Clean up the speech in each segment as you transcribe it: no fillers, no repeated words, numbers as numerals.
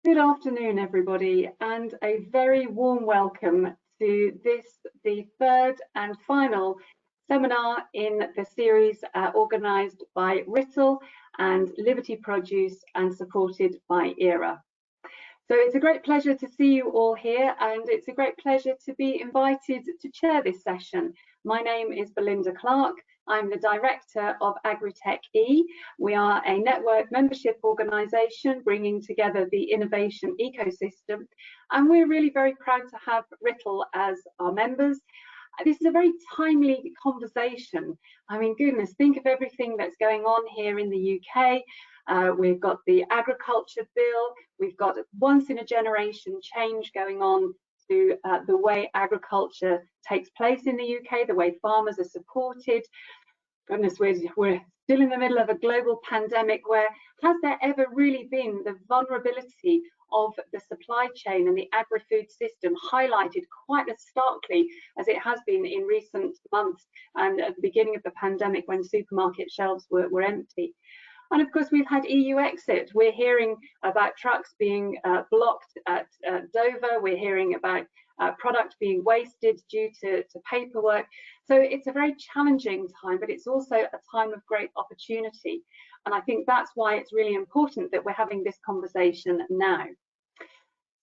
Good afternoon, everybody, and a very warm welcome to the third and final seminar in the series organised by Rittel and Liberty Produce and supported by ERA. So it's a great pleasure to see you all here, and it's a great pleasure to be invited to chair this session. My name is Belinda Clarke. I'm the director of Agri-TechE. We are a network membership organisation bringing together the innovation ecosystem, and we're really very proud to have Rittel as our members. This is a very timely conversation. I mean, goodness, think of everything that's going on here in the UK. We've got the agriculture bill, we've got once in a generation change going on to the way agriculture takes place in the UK, the way farmers are supported. Goodness, we're still in the middle of a global pandemic where has there ever really been the vulnerability of the supply chain and the agri-food system highlighted quite as starkly as it has been in recent months and at the beginning of the pandemic when supermarket shelves were empty. And of course, we've had EU exit. We're hearing about trucks being blocked at Dover. We're hearing about product being wasted due to paperwork. So it's a very challenging time, but it's also a time of great opportunity. And I think that's why it's really important that we're having this conversation now.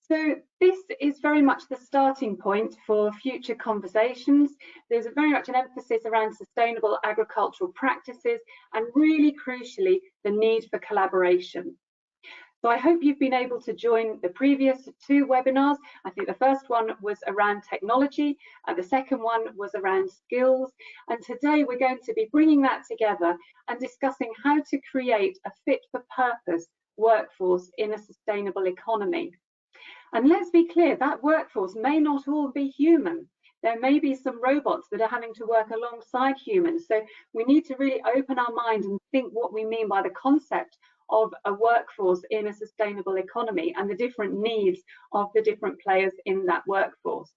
So this is very much the starting point for future conversations. There's very much an emphasis around sustainable agricultural practices and really crucially, the need for collaboration. So I hope you've been able to join the previous two webinars. I think the first one was around technology and the second one was around skills. And today we're going to be bringing that together and discussing how to create a fit for purpose workforce in a sustainable economy. And let's be clear, that workforce may not all be human. There may be some robots that are having to work alongside humans. So we need to really open our mind and think what we mean by the concept of a workforce in a sustainable economy and the different needs of the different players in that workforce.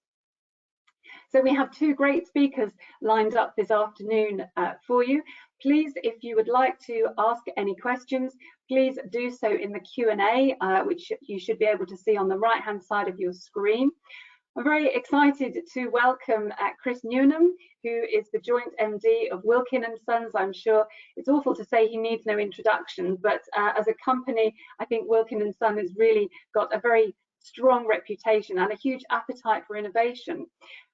So we have two great speakers lined up this afternoon for you. Please, if you would like to ask any questions, please do so in the Q&A, which you should be able to see on the right-hand side of your screen. I'm very excited to welcome Chris Newenham, who is the joint MD of Wilkin Sons. I'm sure it's awful to say he needs no introduction, but as a company, I think Wilkin Sons has really got a very strong reputation and a huge appetite for innovation.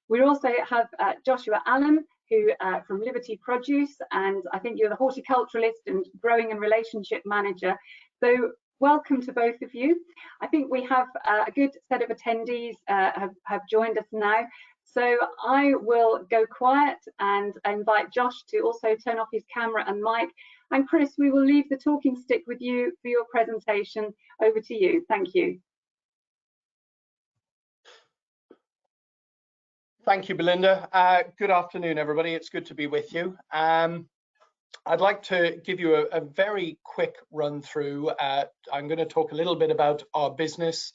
We also have Joshua Allen, who from Liberty Produce, and I think you're the horticulturalist and growing and relationship manager. So welcome to both of you. I think we have a good set of attendees have joined us now. So I will go quiet and invite Josh to also turn off his camera and mic. And Chris, we will leave the talking stick with you for your presentation. Over to you. Thank you. Thank you, Belinda. Good afternoon, everybody. It's good to be with you. I'd like to give you a very quick run through. I'm going to talk a little bit about our business,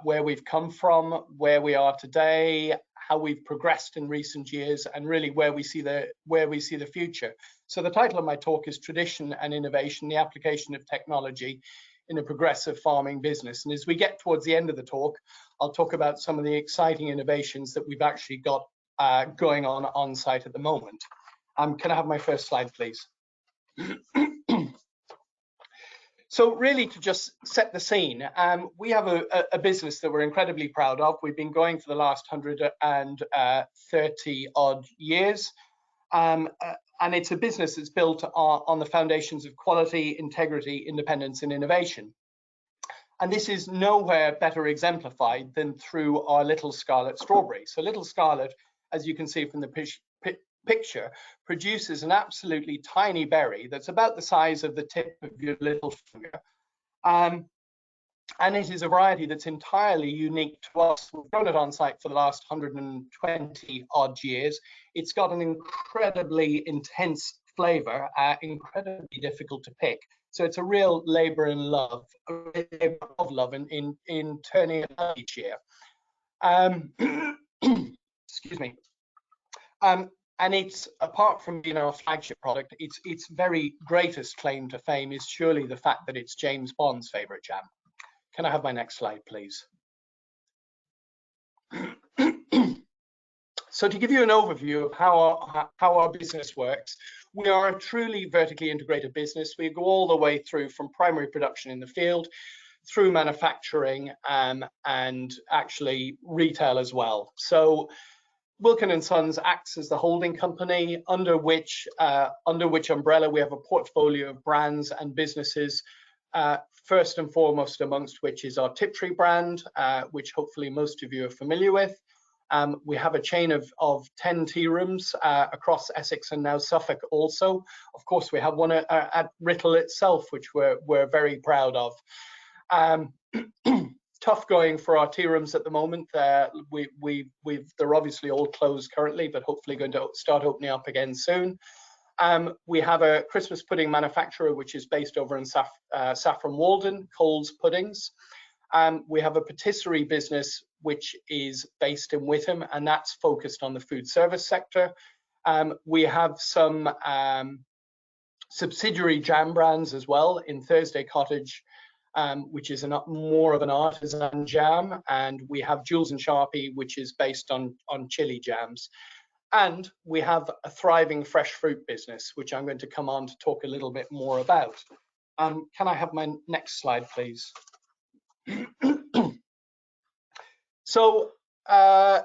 where we've come from, where we are today, how we've progressed in recent years, and really where we see the future. So the title of my talk is Tradition and Innovation: The Application of Technology in a Progressive Farming Business. And as we get towards the end of the talk, I'll talk about some of the exciting innovations that we've actually got going on site at the moment. Can I have my first slide, please? So really, to just set the scene, we have a business that we're incredibly proud of. We've been going for the last 130 odd years. And it's a business that's built on the foundations of quality, integrity, independence, and innovation. And this is nowhere better exemplified than through our Little Scarlet strawberry. So Little Scarlet, as you can see from the picture, produces an absolutely tiny berry that's about the size of the tip of your little finger. And it is a variety that's entirely unique to us. We've grown it on site for the last 120 odd years. It's got an incredibly intense flavor, incredibly difficult to pick. So it's a real labor of love in turning it out each year. Excuse me. And it's, apart from being our flagship product, its very greatest claim to fame is surely the fact that it's James Bond's favorite jam. Can I have my next slide, please? So to give you an overview of how our business works, we are a truly vertically integrated business. We go all the way through from primary production in the field, through manufacturing, and actually retail as well. So Wilkin Sons acts as the holding company under which umbrella we have a portfolio of brands and businesses. First and foremost amongst which is our Tiptree brand, which hopefully most of you are familiar with. We have a chain of 10 tea rooms across Essex and now Suffolk also. Of course, we have one at Writtle itself, which we're very proud of. Tough going for our tea rooms at the moment. They're obviously all closed currently, but hopefully going to start opening up again soon. We have a Christmas pudding manufacturer, which is based over in Saffron Walden, Coles Puddings. We have a patisserie business, which is based in Witham, and that's focused on the food service sector. We have some subsidiary jam brands as well in Thursday Cottage, which is more of an artisan jam, and we have Jules and Sharpie, which is based on chili jams. And we have a thriving fresh fruit business, which I'm going to come on to talk a little bit more about. Can I have my next slide, please? So our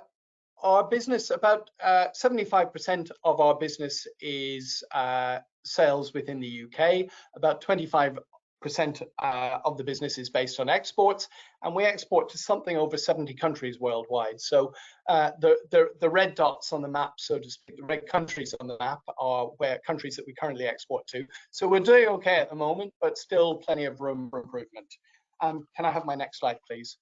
business, about 75% of our business is sales within the UK. About 25% of the business is based on exports, and we export to something over 70 countries worldwide. So the red dots on the map, so to speak, the red countries on the map are countries that we currently export to. So we're doing okay at the moment, but still plenty of room for improvement. Can I have my next slide, please?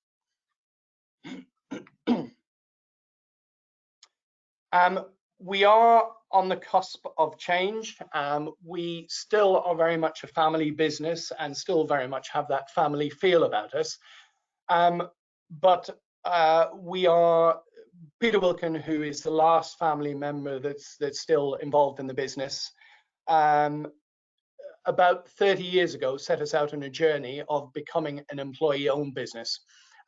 We are on the cusp of change. We still are very much a family business and still very much have that family feel about us. But we are, Peter Wilkin, who is the last family member that's still involved in the business, about 30 years ago set us out on a journey of becoming an employee-owned business.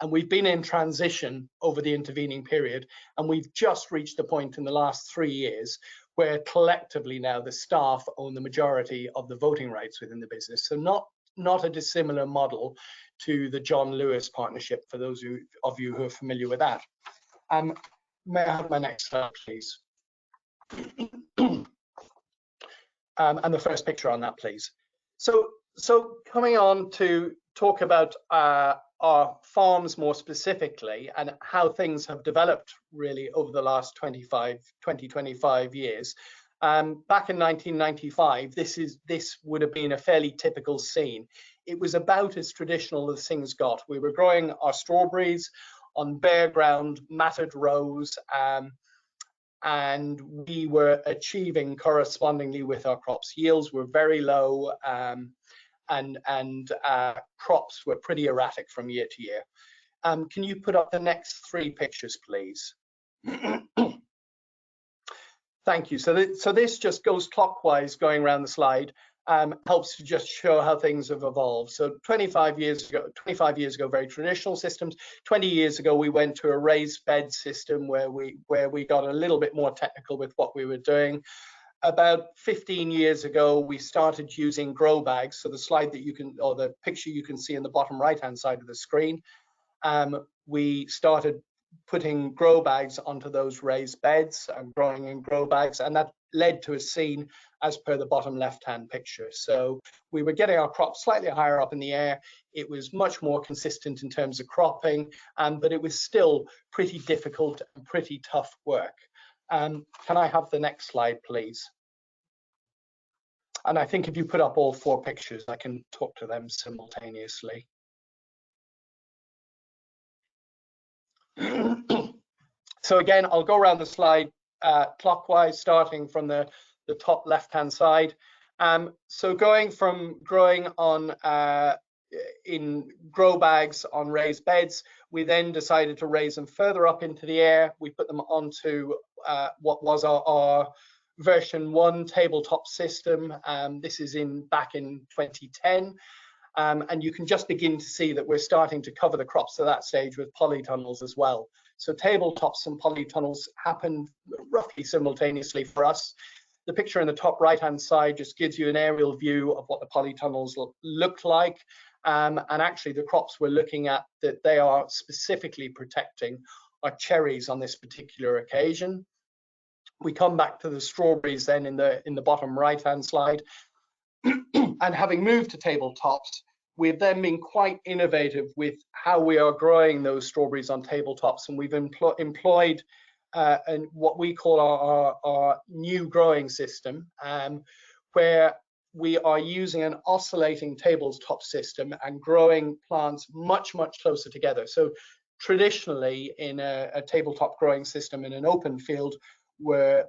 And we've been in transition over the intervening period, and we've just reached the point in the last 3 years where collectively now the staff own the majority of the voting rights within the business. So not a dissimilar model to the John Lewis partnership, for those of you who are familiar with that. May I have my next slide, please? And the first picture on that, please. So coming on to talk about our farms more specifically and how things have developed really over the last 25 years. Back in 1995, this would have been a fairly typical scene. It was about as traditional as things got. We were growing our strawberries on bare ground, matted rows, and we were achieving correspondingly with our crops. Yields were very low, and crops were pretty erratic from year to year. Can you put up the next 3 pictures, please? Thank you. So this just goes clockwise going around the slide, helps to just show how things have evolved. So 25 years ago, very traditional systems. 20 years ago, we went to a raised bed system where we got a little bit more technical with what we were doing. About 15 years ago, we started using grow bags. So the slide that you can, or the picture you can see in the bottom right-hand side of the screen, we started putting grow bags onto those raised beds and growing in grow bags, and that led to a scene as per the bottom left-hand picture. So we were getting our crops slightly higher up in the air. It was much more consistent in terms of cropping, but it was still pretty difficult and pretty tough work. Can I have the next slide, please? And I think if you put up all 4 pictures, I can talk to them simultaneously. So again, I'll go around the slide clockwise, starting from the top left-hand side. So going from growing on in grow bags on raised beds, we then decided to raise them further up into the air. We put them onto what was our version 1 tabletop system. This is back in 2010. And you can just begin to see that we're starting to cover the crops at that stage with polytunnels as well. So tabletops and polytunnels happen roughly simultaneously for us. The picture in the top right-hand side just gives you an aerial view of what the polytunnels look like. And actually the crops we're looking at that they are specifically protecting are cherries on this particular occasion. We come back to the strawberries then in the bottom right-hand slide. And having moved to tabletops, we've then been quite innovative with how we are growing those strawberries on tabletops, and we've employed and what we call our new growing system, where we are using an oscillating tabletop system and growing plants much closer together. So traditionally in a tabletop growing system in an open field, we're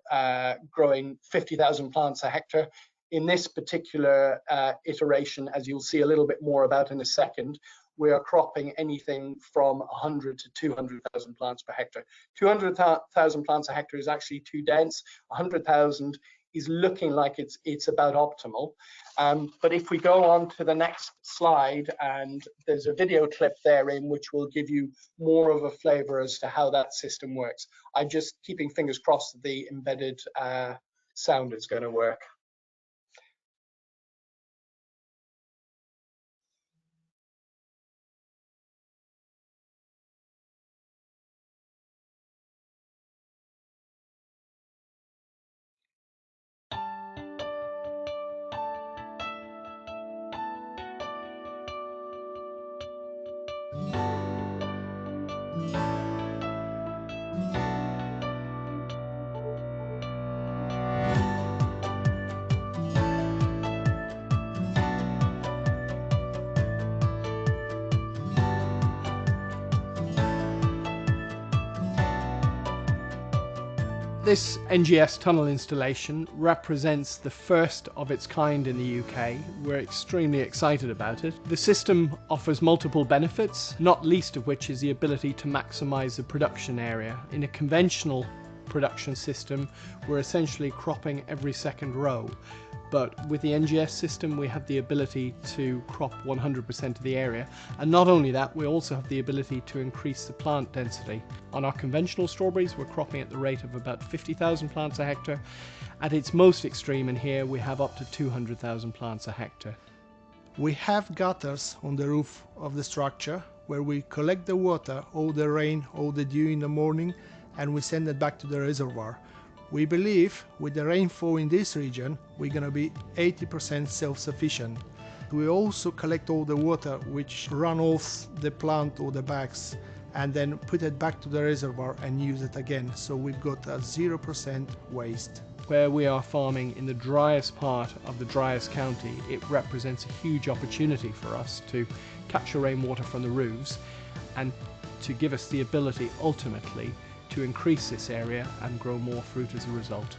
growing 50,000 plants a hectare. In this particular iteration, as you'll see a little bit more about in a second, we are cropping anything from 100 to 200,000 plants per hectare. 200,000 plants a hectare is actually too dense. 100,000 is looking like it's about optimal. But if we go on to the next slide, and there's a video clip therein which will give you more of a flavor as to how that system works. I'm just keeping fingers crossed that the embedded sound is going to work. This NGS tunnel installation represents the first of its kind in the UK. We're extremely excited about it. The system offers multiple benefits, not least of which is the ability to maximise the production area. In a conventional production system, we're essentially cropping every second row. But with the NGS system, we have the ability to crop 100% of the area. And not only that, we also have the ability to increase the plant density. On our conventional strawberries, we're cropping at the rate of about 50,000 plants a hectare. At its most extreme in here, we have up to 200,000 plants a hectare. We have gutters on the roof of the structure where we collect the water, all the rain, all the dew in the morning, and we send it back to the reservoir. We believe with the rainfall in this region, we're going to be 80% self-sufficient. We also collect all the water which run off the plant or the bags and then put it back to the reservoir and use it again. So we've got a 0% waste. Where we are farming in the driest part of the driest county, it represents a huge opportunity for us to capture rainwater from the roofs and to give us the ability ultimately to increase this area and grow more fruit as a result.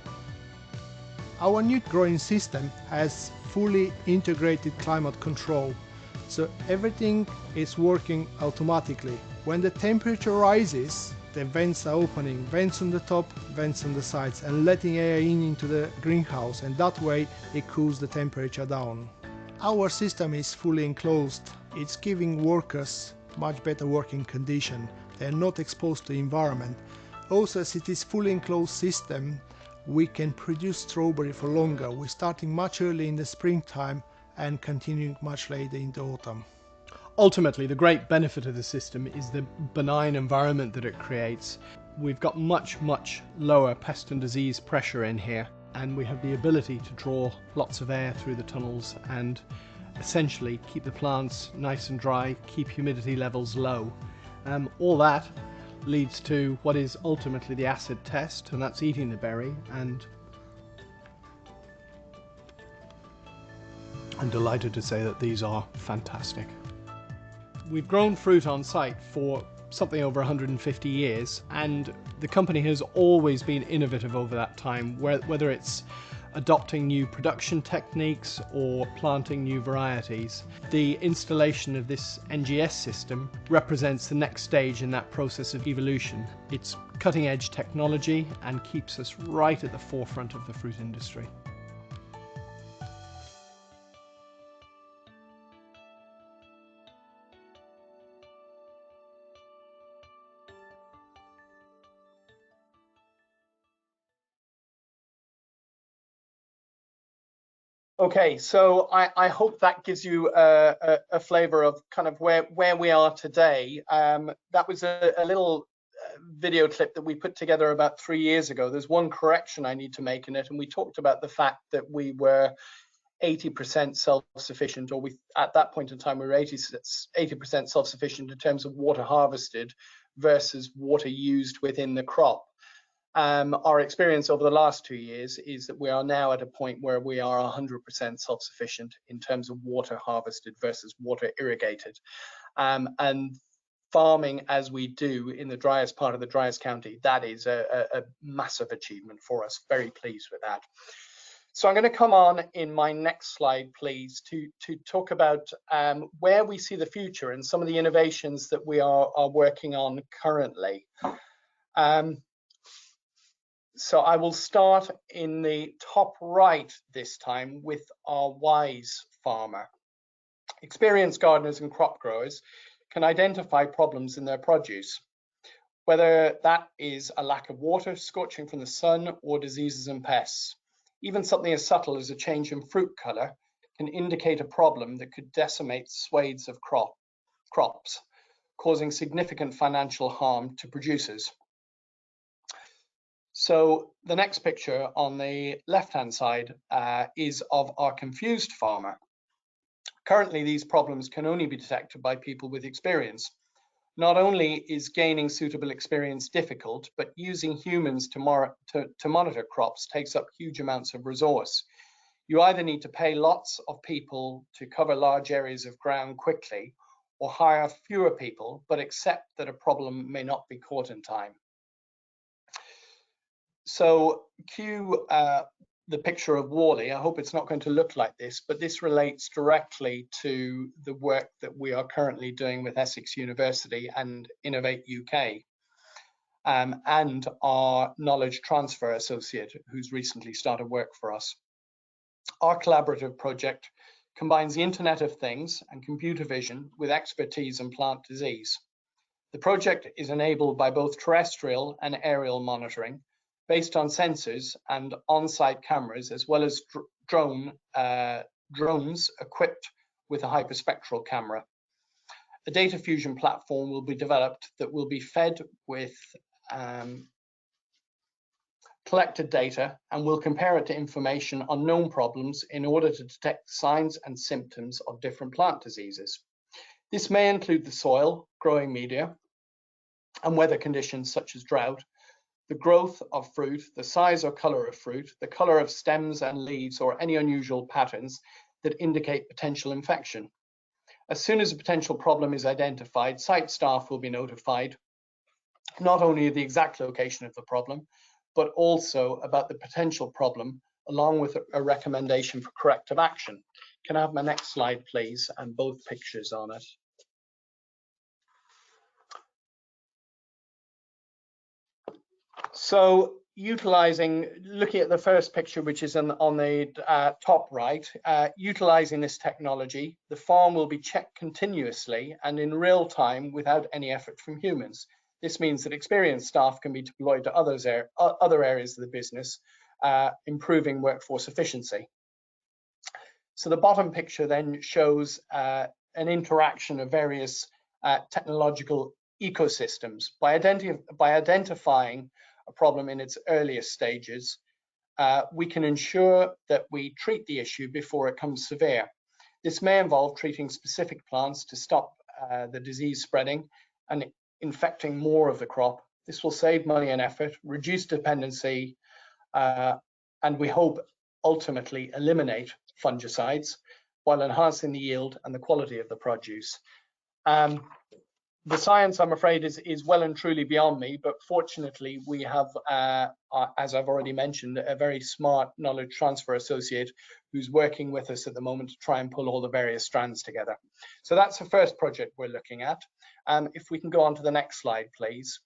Our new growing system has fully integrated climate control, so everything is working automatically. When the temperature rises, the vents are opening, vents on the top, vents on the sides, and letting air in into the greenhouse, and that way it cools the temperature down. Our system is fully enclosed. It's giving workers much better working condition. They're not exposed to the environment. Also, as it is fully enclosed system, we can produce strawberry for longer. We're starting much early in the springtime and continuing much later in the autumn. Ultimately, the great benefit of the system is the benign environment that it creates. We've got much lower pest and disease pressure in here, and we have the ability to draw lots of air through the tunnels and essentially keep the plants nice and dry, keep humidity levels low. All that leads to what is ultimately the acid test, and that's eating the berry, and I'm delighted to say that these are fantastic. We've grown fruit on site for something over 150 years, and the company has always been innovative over that time, whether it's adopting new production techniques or planting new varieties. The installation of this NGS system represents the next stage in that process of evolution. It's cutting-edge technology and keeps us right at the forefront of the fruit industry. Okay, so I hope that gives you a flavour of kind of where we are today. That was a little video clip that we put together about 3 years ago. There's one correction I need to make in it, and we talked about the fact that we were 80% self-sufficient, or at that point in time we were 80% self-sufficient in terms of water harvested versus water used within the crop. Our experience over the last 2 years is that we are now at a point where we are 100% self-sufficient in terms of water harvested versus water irrigated. And farming as we do in the driest part of the driest county, that is a massive achievement for us. Very pleased with that. So I'm going to come on in my next slide, please, to talk about where we see the future and some of the innovations that we are working on currently. So I will start in the top right this time with our wise farmer. Experienced gardeners and crop growers can identify problems in their produce, whether that is a lack of water, scorching from the sun, or diseases and pests. Even something as subtle as a change in fruit color can indicate a problem that could decimate swathes of crops, causing significant financial harm to producers. So the next picture on the left-hand side is of our confused farmer. Currently, these problems can only be detected by people with experience. Not only is gaining suitable experience difficult, but using humans to monitor crops takes up huge amounts of resource. You either need to pay lots of people to cover large areas of ground quickly, or hire fewer people, but accept that a problem may not be caught in time. So cue the picture of Wally. I hope it's not going to look like this, but this relates directly to the work that we are currently doing with Essex University and Innovate UK, and our knowledge transfer associate who's recently started work for us. Our collaborative project combines the Internet of Things and computer vision with expertise in plant disease. The project is enabled by both terrestrial and aerial monitoring, based on sensors and on-site cameras, as well as drones equipped with a hyperspectral camera. A data fusion platform will be developed that will be fed with collected data and will compare it to information on known problems in order to detect signs and symptoms of different plant diseases. This may include the soil, growing media, and weather conditions such as drought, the growth of fruit, the size or color of fruit, the color of stems and leaves, or any unusual patterns that indicate potential infection. As soon as a potential problem is identified, site staff will be notified not only of the exact location of the problem, but also about the potential problem, along with a recommendation for corrective action. Can I have my next slide, please, and both pictures on it? So looking at the first picture, which is on the top right, utilizing this technology, the farm will be checked continuously and in real time without any effort from humans. This means that experienced staff can be deployed to other areas of the business, improving workforce efficiency. So the bottom picture then shows an interaction of various technological ecosystems. By identifying a problem in its earliest stages, we can ensure that we treat the issue before it becomes severe. This may involve treating specific plants to stop the disease spreading and infecting more of the crop. This will save money and effort, reduce dependency, and we hope ultimately eliminate fungicides while enhancing the yield and the quality of the produce. The science, I'm afraid, is well and truly beyond me, but fortunately we have, as I've already mentioned, a very smart knowledge transfer associate who's working with us at the moment to try and pull all the various strands together. So that's the first project we're looking at. If we can go on to the next slide, please.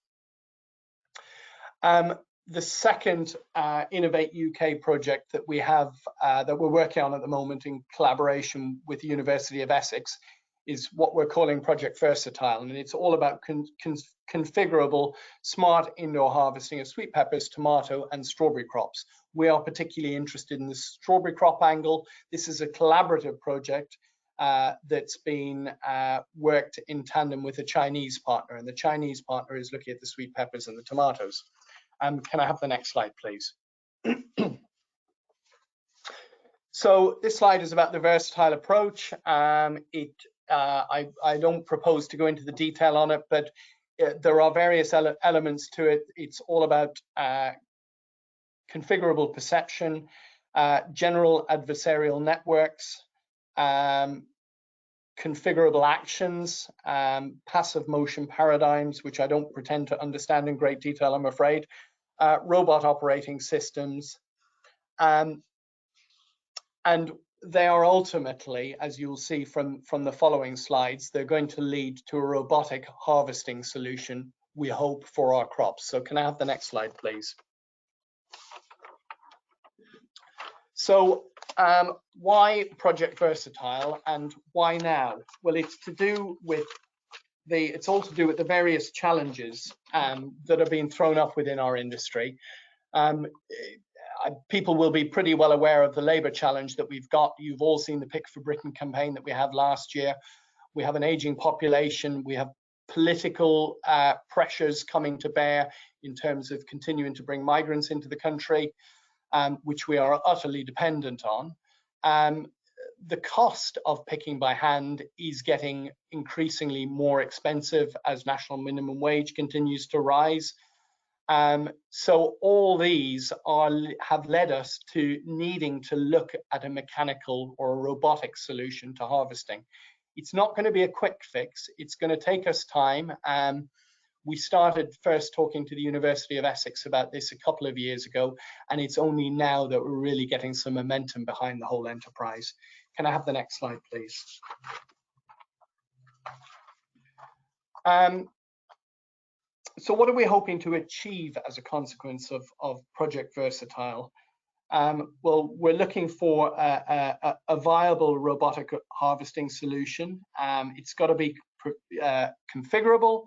The second Innovate UK project that we have, that we're working on at the moment in collaboration with the University of Essex, is what we're calling Project Versatile, and it's all about configurable smart indoor harvesting of sweet peppers, tomato and strawberry crops. We are particularly interested in the strawberry crop angle. This is a collaborative project that's been worked in tandem with a Chinese partner, and the Chinese partner is looking at the sweet peppers and the tomatoes. Can I have the next slide, please? So this slide is about the versatile approach. I don't propose to go into the detail on it, but there are various elements to it. It's all about configurable perception, general adversarial networks, configurable actions, passive motion paradigms, which I don't pretend to understand in great detail, I'm afraid, robot operating systems, and they are ultimately, as you'll see from the following slides, they're going to lead to a robotic harvesting solution, we hope, for our crops. So can I have the next slide, please? So why Project Versatile and why now? Well, it's to do with it's all to do with the various challenges that are being thrown up within our industry. People will be pretty well aware of the labour challenge that we've got. You've all seen the Pick for Britain campaign that we had last year. We have an ageing population. We have political pressures coming to bear in terms of continuing to bring migrants into the country, which we are utterly dependent on. The cost of picking by hand is getting increasingly more expensive as national minimum wage continues to rise. So all these have led us to needing to look at a mechanical or a robotic solution to harvesting. It's not going to be a quick fix. It's going to take us time. We started first talking to the University of Essex about this a couple of years ago, and it's only now that we're really getting some momentum behind the whole enterprise. Can I have the next slide, please? So what are we hoping to achieve as a consequence of Project Versatile? Well, we're looking for a viable robotic harvesting solution. It's got to be configurable.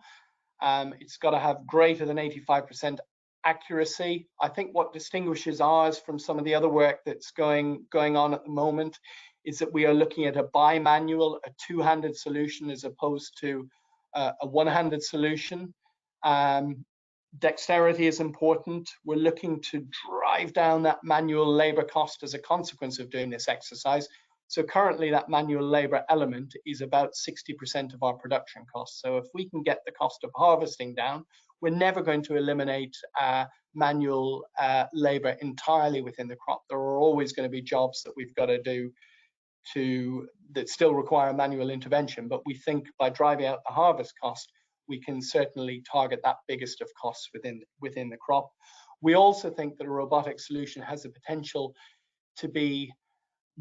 It's got to have greater than 85% accuracy. I think what distinguishes ours from some of the other work that's going on at the moment is that we are looking at a bimanual, a two-handed solution as opposed to a one-handed solution. Dexterity is important. We're looking to drive down that manual labor cost as a consequence of doing this exercise. So currently that manual labor element is about 60% of our production costs. So if we can get the cost of harvesting down, we're never going to eliminate manual labor entirely within the crop. There are always going to be jobs that we've got to do that still require manual intervention, but we think by driving out the harvest cost, we can certainly target that biggest of costs within the crop. We also think that a robotic solution has the potential to be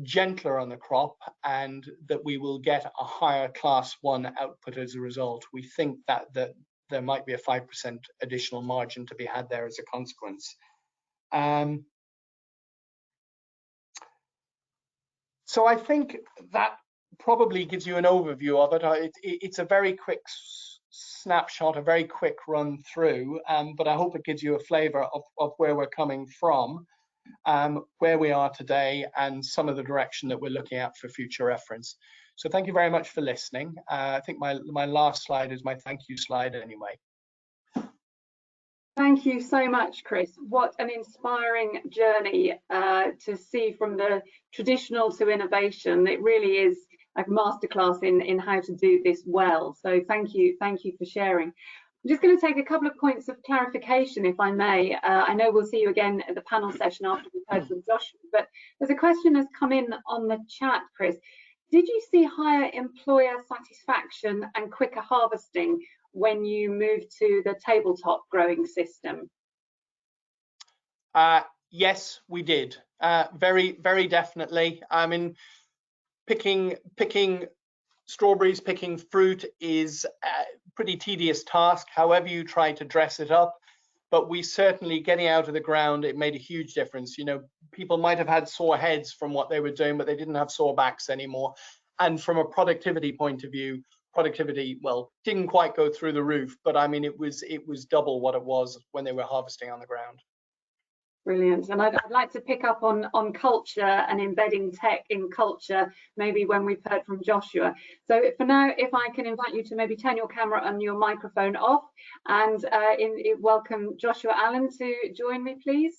gentler on the crop and that we will get a higher class 1 output as a result. We think that there might be a 5% additional margin to be had there as a consequence. So I think that probably gives you an overview of it. It's a very quick snapshot, a very quick run through, but I hope it gives you a flavour of where we're coming from, where we are today, and some of the direction that we're looking at for future reference. So thank you very much for listening. I think my last slide is my thank you slide anyway. Thank you so much, Chris. What an inspiring journey to see from the traditional to innovation. It really is a masterclass in how to do this well. So thank you for sharing. I'm just going to take a couple of points of clarification, if I may. I know we'll see you again at the panel session after we've heard from Joshua, but there's a question that's come in on the chat, Chris. Did you see higher employer satisfaction and quicker harvesting when you moved to the tabletop growing system? Yes, we did. Very, very definitely. I mean, picking strawberries, picking fruit is a pretty tedious task, however you try to dress it up. But we certainly, getting out of the ground, it made a huge difference. You know, people might have had sore heads from what they were doing, but they didn't have sore backs anymore. And from a productivity point of view, productivity, well, didn't quite go through the roof, but I mean, it was double what it was when they were harvesting on the ground. Brilliant. And I'd like to pick up on culture and embedding tech in culture, maybe when we've heard from Joshua. So for now, if I can invite you to maybe turn your camera and your microphone off, and welcome Joshua Allen to join me, please.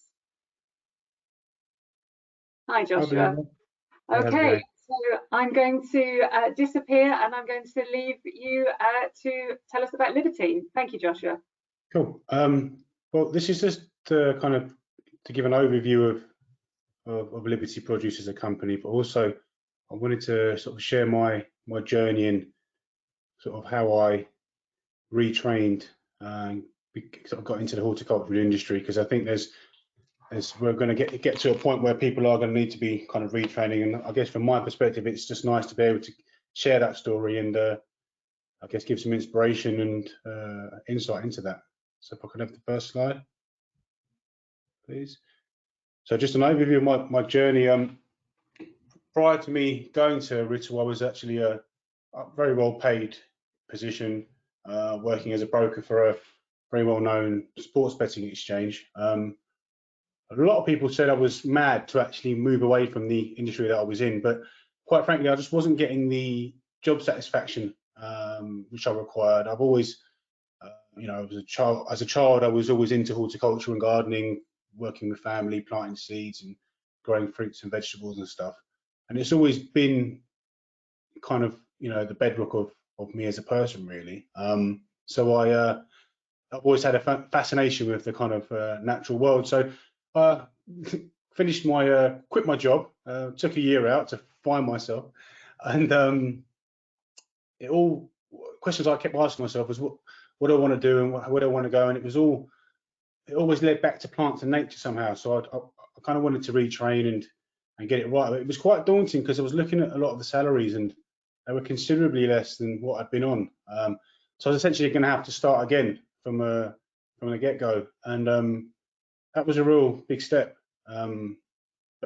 Hi, Joshua. Okay, so I'm going to disappear, and I'm going to leave you to tell us about Liberty. Thank you, Joshua. Cool. Well, this is just kind of to give an overview of Liberty Produce as a company, but also I wanted to sort of share my journey and sort of how I retrained and sort of got into the horticultural industry, because I think we're going to get to a point where people are going to need to be kind of retraining, and I guess from my perspective, it's just nice to be able to share that story and I guess give some inspiration and insight into that. So if I could have the first slide, please. So just an overview of my journey. Prior to me going to Rittel, I was actually a very well paid position, working as a broker for a very well known sports betting exchange. A lot of people said I was mad to actually move away from the industry that I was in, but quite frankly, I just wasn't getting the job satisfaction which I required. I've always, you know, as a child, I was always into horticulture and gardening, working with family, planting seeds and growing fruits and vegetables and stuff. And it's always been kind of, you know, the bedrock of me as a person, really. So I've always had a fascination with the kind of natural world. So finished quit my job, took a year out to find myself, and questions I kept asking myself was what do I want to do and where do I want to go, and it always led back to plants and nature somehow. So I kind of wanted to retrain and get it right. But it was quite daunting because I was looking at a lot of the salaries and they were considerably less than what I'd been on. So I was essentially going to have to start again from the get-go, and that was a real big step. I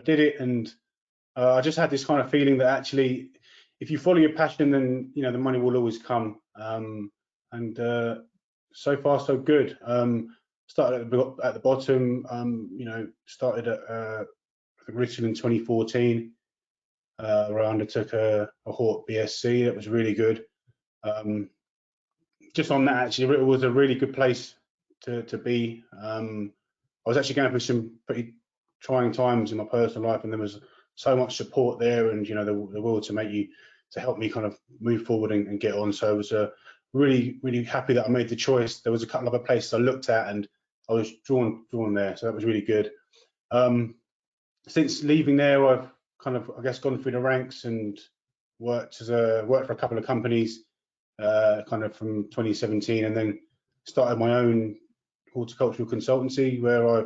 did it, and I just had this kind of feeling that actually, if you follow your passion, then you know the money will always come. And so far, so good. Started at the bottom. You know, started at Rittel in 2014, where I undertook a Hort BSc. That was really good. Just on that, actually, it was a really good place to be. I was actually going through some pretty trying times in my personal life, and there was so much support there, and you know the will to help me kind of move forward and get on. So I was really happy that I made the choice. There was a couple of other places I looked at, and I was drawn there. So that was really good. Since leaving there, I've kind of, I guess, gone through the ranks and worked for a couple of companies, kind of from 2017, and then started my own horticultural consultancy where I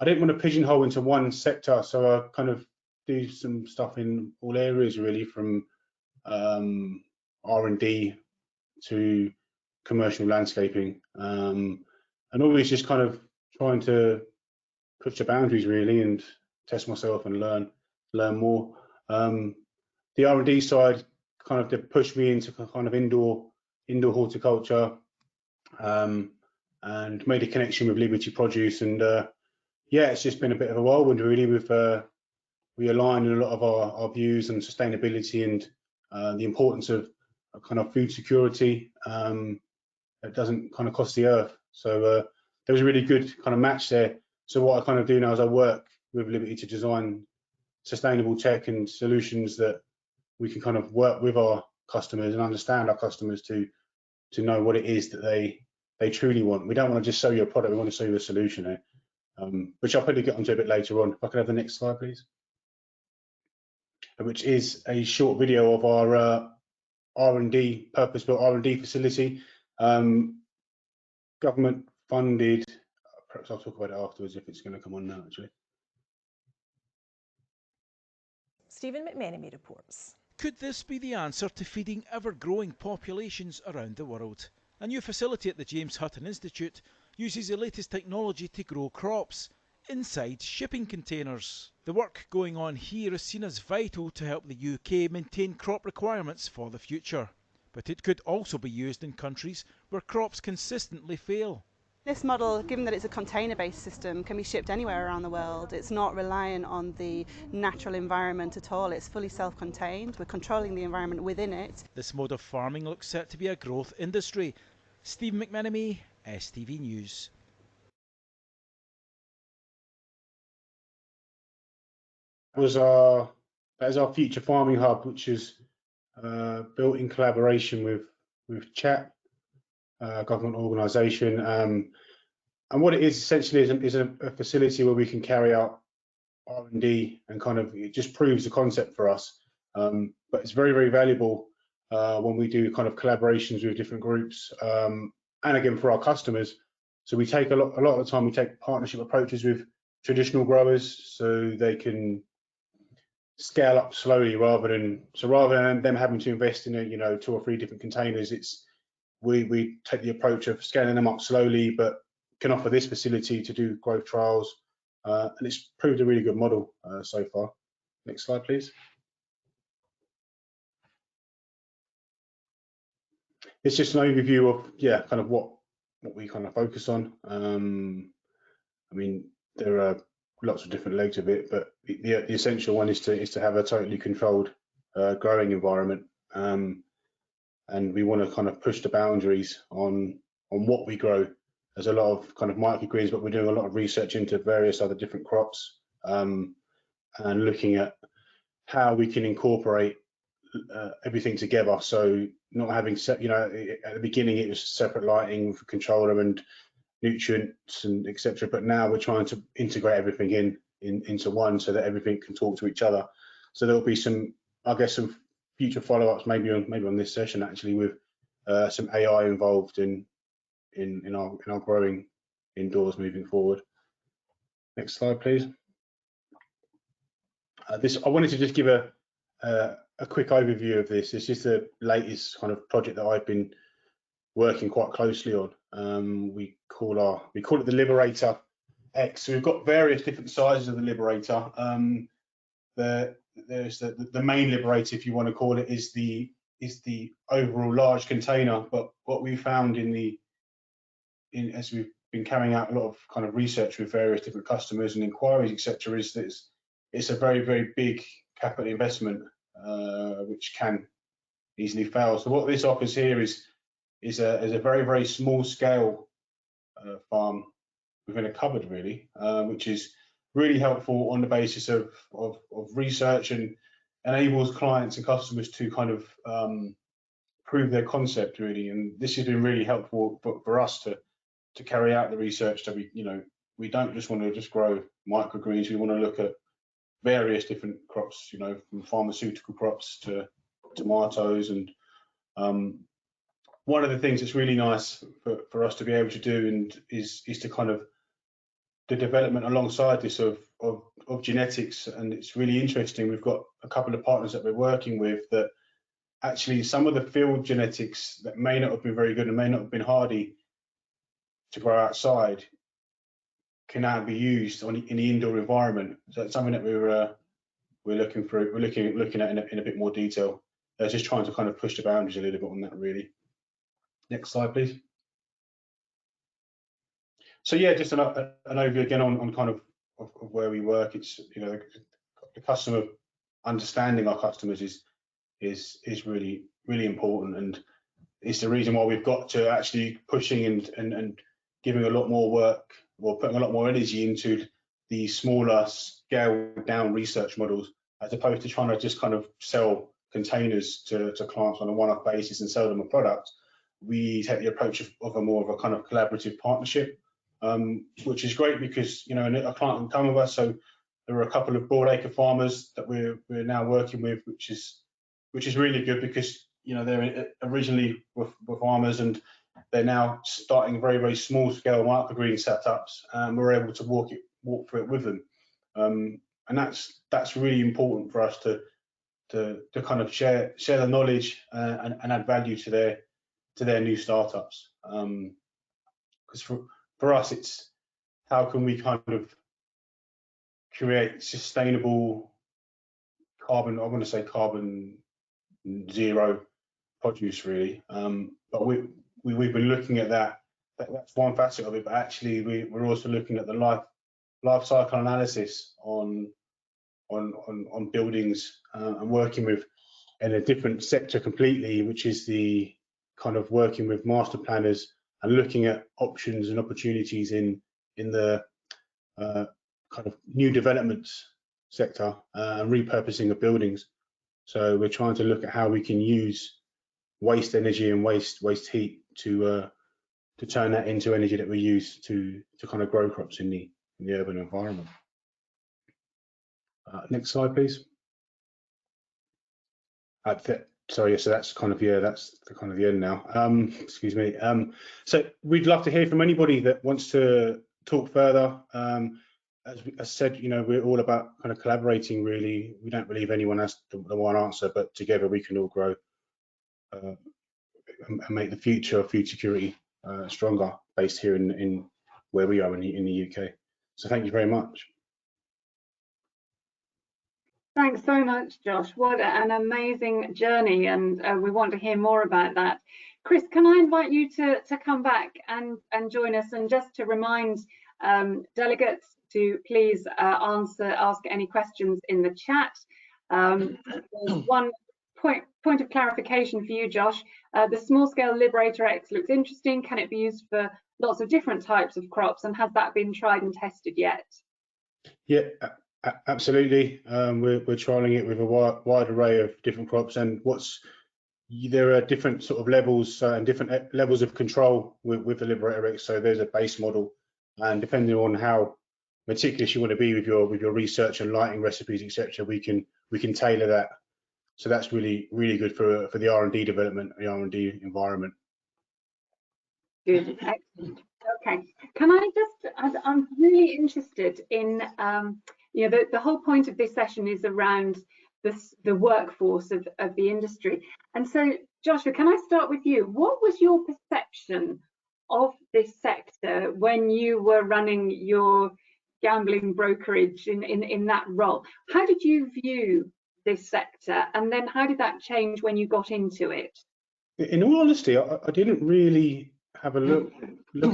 didn't want to pigeonhole into one sector, so I kind of do some stuff in all areas really, from R&D to commercial landscaping, and always just kind of trying to push the boundaries really and test myself and learn more. The R&D side kind of did push me into kind of indoor horticulture, and made a connection with Liberty Produce, and yeah, it's just been a bit of a whirlwind really. We align in a lot of our views on sustainability and the importance of kind of food security. It doesn't kind of cost the earth, so there was a really good kind of match there. So what I kind of do now is I work with Liberty to design sustainable tech and solutions that we can kind of work with our customers and understand our customers to know what it is that they truly want. We don't want to just sell you a product, we want to sell you a solution, which I'll probably get onto a bit later on. If I could have the next slide, please. Which is a short video of our R&D, purpose-built R&D facility, government funded. Perhaps I'll talk about it afterwards if it's going to come on now, actually. Stephen McMenemy reports. Could this be the answer to feeding ever-growing populations around the world? A new facility at the James Hutton Institute uses the latest technology to grow crops. inside shipping containers. The work going on here is seen as vital to help the UK maintain crop requirements for the future. But it could also be used in countries where crops consistently fail. This model, given that it's a container-based system, can be shipped anywhere around the world. It's not reliant on the natural environment at all. It's fully self-contained. We're controlling the environment within it. This mode of farming looks set to be a growth industry. Stephen McMenemy, STV News. That is our future farming hub, which is built in collaboration with CHAP, government organisation, and what it is essentially is a facility where we can carry out R&D and kind of, it just proves the concept for us. But it's very, very valuable when we do kind of collaborations with different groups, and again for our customers. So we take a lot of the time we take partnership approaches with traditional growers so they can scale up slowly rather than them having to invest in 2 or 3 different containers. We take the approach of scaling them up slowly, but can offer this facility to do growth trials, and it's proved a really good model so far. Next slide, please. It's just an overview of kind of what we kind of focus on. I mean, there are lots of different legs of it, but the essential one is to have a totally controlled growing environment, and we want to kind of push the boundaries on what we grow. There's a lot of kind of microgreens, but we're doing a lot of research into various other different crops, and looking at how we can incorporate everything together. So not having at the beginning it was separate lighting for controller and nutrients and etc. But now we're trying to integrate everything into one so that everything can talk to each other. So there'll be some, I guess, some future follow-ups maybe on this session actually with some AI involved in our growing indoors moving forward. Next slide, please. I wanted to just give a quick overview of this. This is the latest kind of project that I've been working quite closely on. We call it the Liberator X. So we've got various different sizes of the Liberator. There's the main Liberator, if you want to call it, is the overall large container. But what we found as we've been carrying out a lot of kind of research with various different customers and inquiries, etc., is that it's a very, very big capital investment, which can easily fail. So what this offers here is a very, very small scale farm within a cupboard, really, which is really helpful on the basis of research, and enables clients and customers to kind of prove their concept, really. And this has been really helpful for us to carry out the research. That we don't just want to just grow microgreens. We want to look at various different crops, from pharmaceutical crops to tomatoes. And one of the things that's really nice for us to be able to do is to kind of the development alongside this of genetics. And it's really interesting. We've got a couple of partners that we're working with that actually some of the field genetics that may not have been very good and may not have been hardy to grow outside can now be used in the indoor environment. So that's something that we're looking at in a bit more detail. Just trying to kind of push the boundaries a little bit on that, really. Next slide, please. So yeah, just an overview again on kind of where we work. It's the customer, understanding our customers is really, really important, and it's the reason why we've got to actually pushing and giving a lot more work, or putting a lot more energy into the smaller scaled down research models, as opposed to trying to just kind of sell containers to clients on a one-off basis and sell them a product. We take the approach of a more of a kind of collaborative partnership, which is great because a client can come with us. So there are a couple of broadacre farmers that we're now working with, which is really good because they're originally were farmers, and they're now starting very, very small scale microgreen setups, and we're able to walk through it with them. And that's really important for us to kind of share the knowledge and add value to their new startups. Because for us, it's how can we kind of create sustainable carbon, I want to say carbon zero produce really. But we've been looking at that. That's one facet of it, but actually we're also looking at the life cycle analysis on buildings, and working with in a different sector completely, which is the kind of working with master planners and looking at options and opportunities in the kind of new developments sector, and repurposing of buildings. So we're trying to look at how we can use waste energy and waste heat to turn that into energy that we use to kind of grow crops in the urban environment. Next slide, please. Sorry, so that's kind of, that's the kind of the end now. Excuse me. So we'd love to hear from anybody that wants to talk further. As I said, we're all about kind of collaborating really. We don't believe anyone has the one answer, but together we can all grow and make the future of food security stronger, based here in where we are in the UK. So thank you very much. Thanks so much, Josh. What an amazing journey, and we want to hear more about that. Chris, can I invite you to come back and join us, and just to remind delegates to please ask any questions in the chat. There's one point of clarification for you, Josh. The small-scale Liberator X looks interesting. Can it be used for lots of different types of crops, and has that been tried and tested yet? Yeah. Absolutely. We're trialing it with a wide array of different crops, and there are different sort of levels and different levels of control with the Liberator X. So there's a base model, and depending on how meticulous you want to be with your research and lighting recipes, etc., we can tailor that. So that's really good for the R&D development, the R&D environment. Good, excellent. Okay, can I just? I'm really interested in. The whole point of this session is around the workforce of the industry. And so, Joshua, can I start with you? What was your perception of this sector when you were running your gambling brokerage in that role? How did you view this sector, and then how did that change when you got into it? In all honesty, I didn't really have a look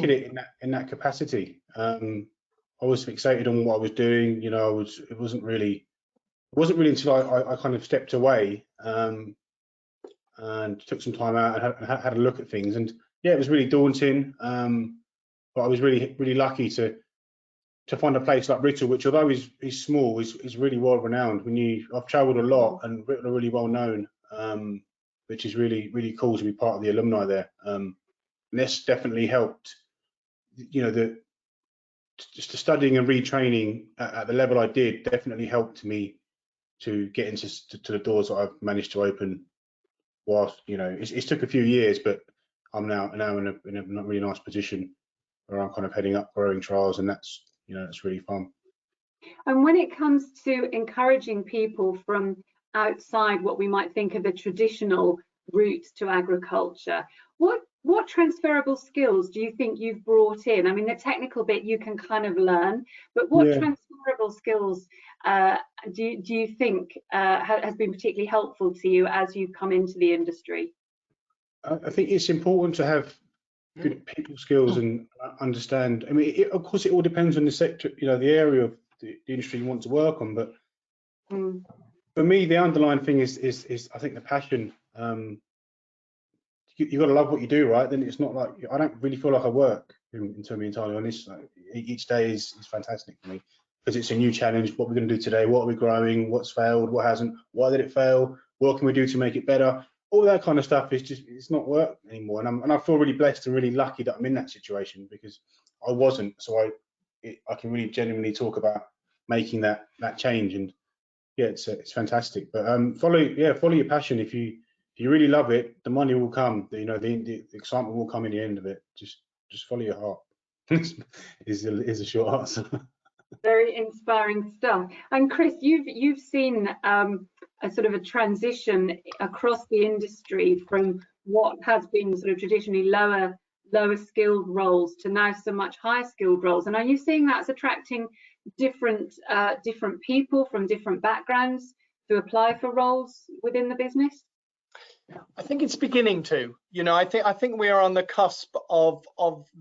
at it in that capacity. I was fixated on what I was doing. It wasn't really until I kind of stepped away and took some time out and had a look at things. And yeah, it was really daunting. But I was really lucky to find a place like Writtle, which, although is small, is really well renowned. I've travelled a lot, and Writtle are really well known, which is really cool to be part of the alumni there. And this definitely helped. Just the studying and retraining at the level I did definitely helped me to get into the doors that I've managed to open. Whilst it took a few years, but I'm now in a really nice position where I'm kind of heading up growing trials, and that's really fun. And when it comes to encouraging people from outside what we might think of the traditional routes to agriculture, what transferable skills do you think you've brought in? I mean, the technical bit you can kind of learn, but what transferable skills do you think has been particularly helpful to you as you've come into the industry? I think it's important to have good people skills and understand. I mean, of course, it all depends on the sector, the area of the industry you want to work on. But for me, the underlying thing is I think the passion. You've got to love what you do, right? Then it's not like, I don't really feel like I work, to be entirely honest. Like, each day is fantastic for me because it's a new challenge. What we're going to do today, what are we growing, what's failed, what hasn't, why did it fail, what can we do to make it better? All that kind of stuff is it's not work anymore. And I feel really blessed and really lucky that I'm in that situation, because I wasn't. So I can really genuinely talk about making that change. And yeah, it's fantastic. But follow your passion. If you really love it, the money will come. The excitement will come in the end of it. Just follow your heart. is a short answer. Very inspiring stuff. And Chris, you've seen a sort of a transition across the industry from what has been sort of traditionally lower skilled roles to now so much higher skilled roles. And are you seeing that's attracting different people from different backgrounds to apply for roles within the business? I think it's beginning to. I think we are on the cusp of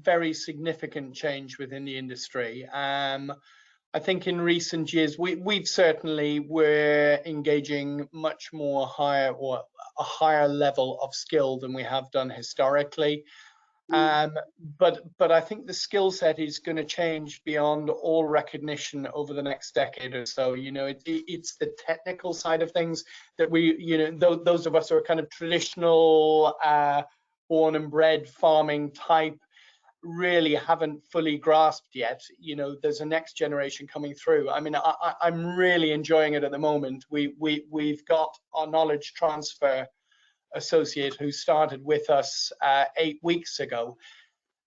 very significant change within the industry. I think in recent years we've certainly were engaging much more a higher level of skill than we have done historically. But I think the skill set is going to change beyond all recognition over the next decade or so. It's the technical side of things that those of us who are kind of traditional, born and bred farming type really haven't fully grasped yet. There's a next generation coming through. I mean, I'm really enjoying it at the moment. We've got our knowledge transfer associate who started with us 8 weeks ago,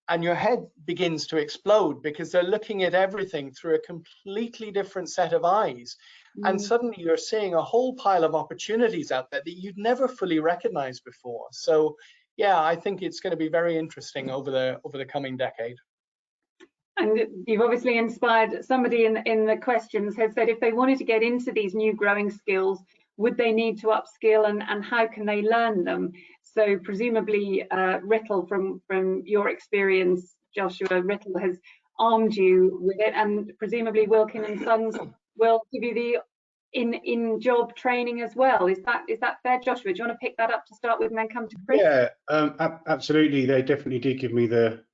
and your head begins to explode because they're looking at everything through a completely different set of eyes. And suddenly you're seeing a whole pile of opportunities out there that you'd never fully recognized before. So yeah, I think it's going to be very interesting over the coming decade. And you've obviously inspired somebody in the questions has said if they wanted to get into these new growing skills, would they need to upskill, and how can they learn them? So presumably Rittel, from your experience, Joshua, Rittel has armed you with it, and presumably Wilkin Sons will give you the in-job training as well. Is that fair, Joshua? Do you want to pick that up to start with and then come to Chris? Yeah, absolutely. They definitely did give me the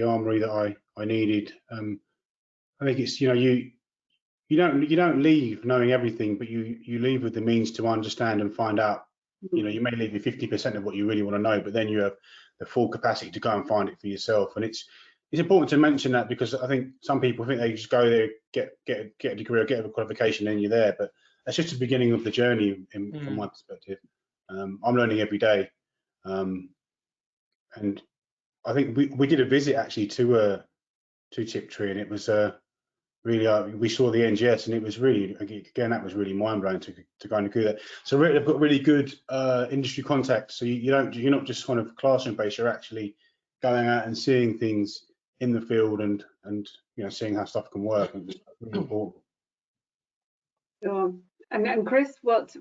armory that I needed. I think it's you don't leave knowing everything, but you leave with the means to understand and find out. You may leave with 50% of what you really want to know, but then you have the full capacity to go and find it for yourself. And it's important to mention that, because I think some people think they just go there, get a degree or get a qualification, and you're there. But that's just the beginning of the journey from my perspective. I'm learning every day, and I think we did a visit actually to Tiptree, and it was really we saw the NGS, and it was really, again, that was really mind-blowing to go and do that. So they've got really good industry contacts, so you're not just kind of classroom based, you're actually going out and seeing things in the field and seeing how stuff can work, and it's really important. Sure. And Chris, what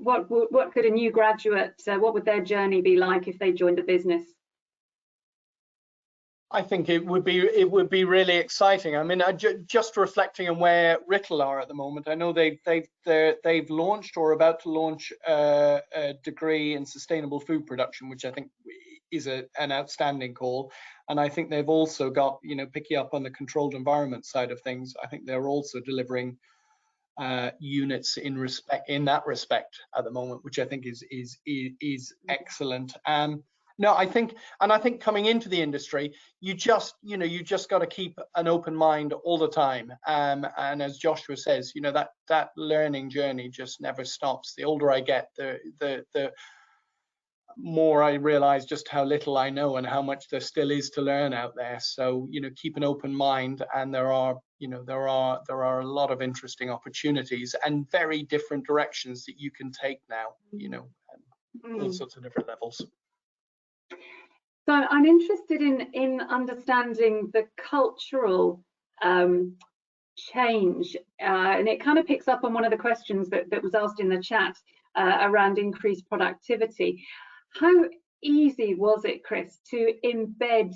could a new graduate, what would their journey be like if they joined a business? I think it would be really exciting. I mean, just reflecting on where Rittel are at the moment, I know they've launched or about to launch a degree in sustainable food production, which I think is an outstanding call. And I think they've also got, picking up on the controlled environment side of things, I think they're also delivering units in that respect at the moment, which I think is excellent. No, I think coming into the industry, you just got to keep an open mind all the time. And as Joshua says, that learning journey just never stops. The older I get, the more I realize just how little I know and how much there still is to learn out there. So, keep an open mind, and there are a lot of interesting opportunities and very different directions that you can take now, all sorts of different levels. So I'm interested in understanding the cultural change, and it kind of picks up on one of the questions that was asked in the chat around increased productivity. How easy was it, Chris, to embed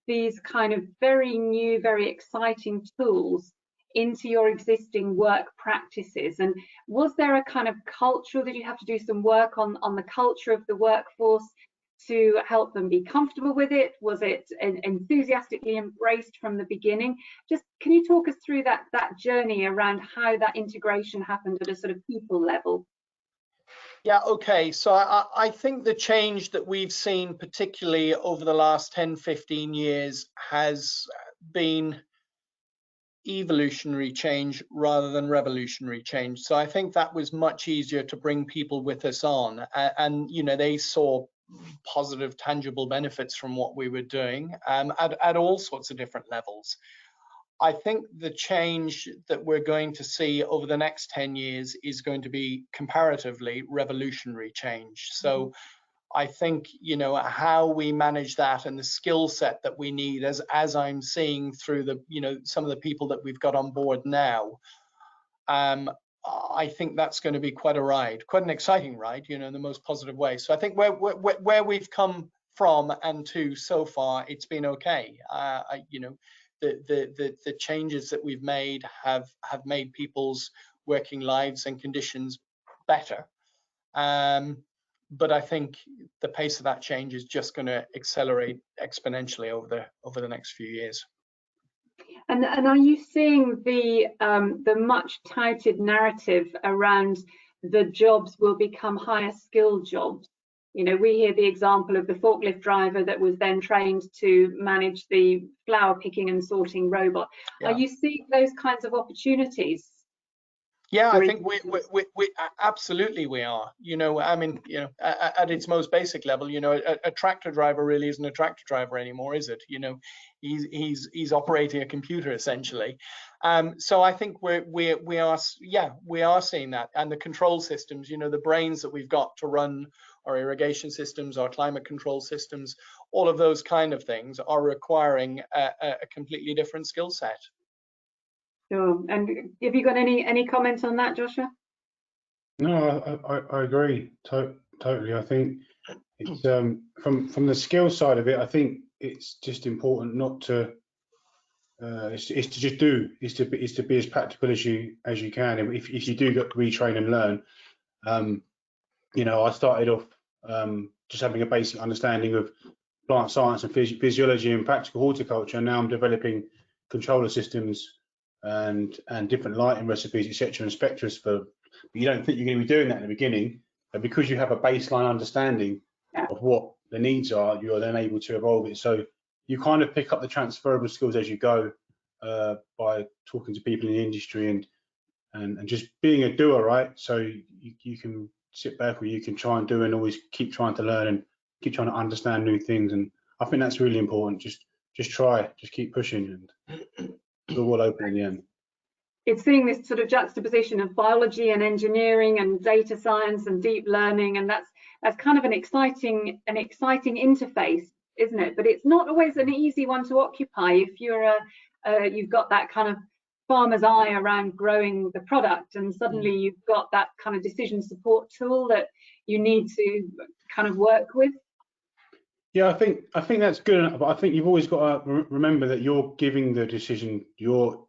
these kind of very new, very exciting tools into your existing work practices? And was there a kind of cultural, did you have to do some work on the culture of the workforce to help them be comfortable with it? Was it enthusiastically embraced from the beginning? Just can you talk us through that journey around how that integration happened at a sort of people level? Yeah, okay. So I think the change that we've seen, particularly over the last 10, 15 years, has been evolutionary change rather than revolutionary change. So I think that was much easier to bring people with us on, and they saw positive, tangible benefits from what we were doing at all sorts of different levels. I think the change that we're going to see over the next 10 years is going to be comparatively revolutionary change. So I think, you know, how we manage that and the skill set that we need, as I'm seeing through the, you know, some of the people that we've got on board now, I think that's going to be quite a ride, quite an exciting ride, you know, in the most positive way. So I think where we've come from and to so far, it's been okay. You know, the changes that we've made have made people's working lives and conditions better. But I think the pace of that change is just going to accelerate exponentially over the next few years. And are you seeing the much touted narrative around the jobs will become higher skilled jobs? You know, we hear the example of the forklift driver that was then trained to manage the flower picking and sorting robot. Yeah. Are you seeing those kinds of opportunities? Yeah, I think we absolutely we are. You know, I mean, you know, at its most basic level, you know, a tractor driver really isn't a tractor driver anymore, is it? You know, he's operating a computer essentially. So I think we are seeing that, and the control systems, you know, the brains that we've got to run our irrigation systems, our climate control systems, all of those kind of things are requiring a completely different skill set. Sure. And have you got any comments on that, Joshua? No, I agree totally. I think it's from the skill side of it. I think it's just important not to is to just do is to be as practical as you can. And if you do get retrain and learn, you know, I started off just having a basic understanding of plant science and physiology and practical horticulture, and now I'm developing controller systems and different lighting recipes, etc., and spectras for. But you don't think you're going to be doing that in the beginning, but because you have a baseline understanding of what the needs are, you are then able to evolve it. So you kind of pick up the transferable skills as you go by talking to people in the industry and just being a doer, right? So you can sit back, or you can try and do and always keep trying to learn and keep trying to understand new things. And I think that's really important. Just try, just keep pushing, and the will open in the end. It's seeing this sort of juxtaposition of biology and engineering and data science and deep learning, and that's kind of an exciting interface, isn't it? But it's not always an easy one to occupy if you're you've got that kind of farmer's eye around growing the product, and suddenly you've got that kind of decision support tool that you need to kind of work with. Yeah, I think that's good enough, but I think you've always got to remember that you're giving the decision, you're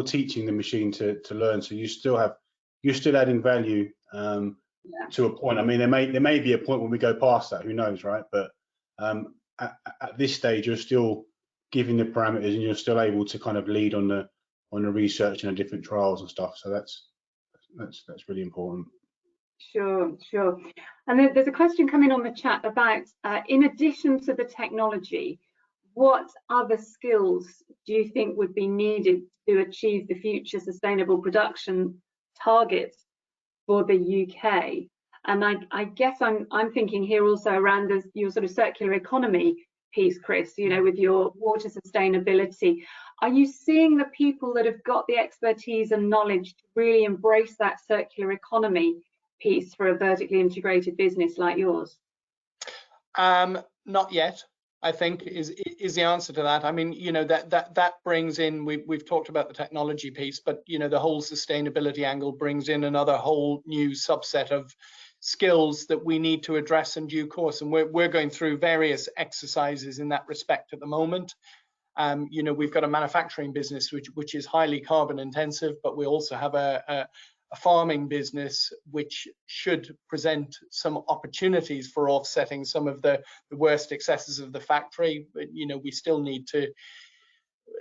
teaching the machine to learn, so you're still adding value to a point. I mean, there may be a point when we go past that, who knows, right? But at this stage, you're still giving the parameters, and you're still able to kind of lead on the research and the different trials and stuff. So that's really important. Sure. And there's a question coming on the chat about, in addition to the technology, what other skills do you think would be needed to achieve the future sustainable production targets for the UK? And I guess I'm thinking here also around your sort of circular economy piece, Chris, you know, with your water sustainability. Are you seeing the people that have got the expertise and knowledge to really embrace that circular economy piece for a vertically integrated business like yours? Not yet, I think is the answer to that. I mean, you know, that brings in, we've talked about the technology piece, but you know, the whole sustainability angle brings in another whole new subset of skills that we need to address in due course, and we're going through various exercises in that respect at the moment. You know, we've got a manufacturing business which is highly carbon intensive, but we also have a farming business which should present some opportunities for offsetting some of the worst excesses of the factory. But you know, we still need to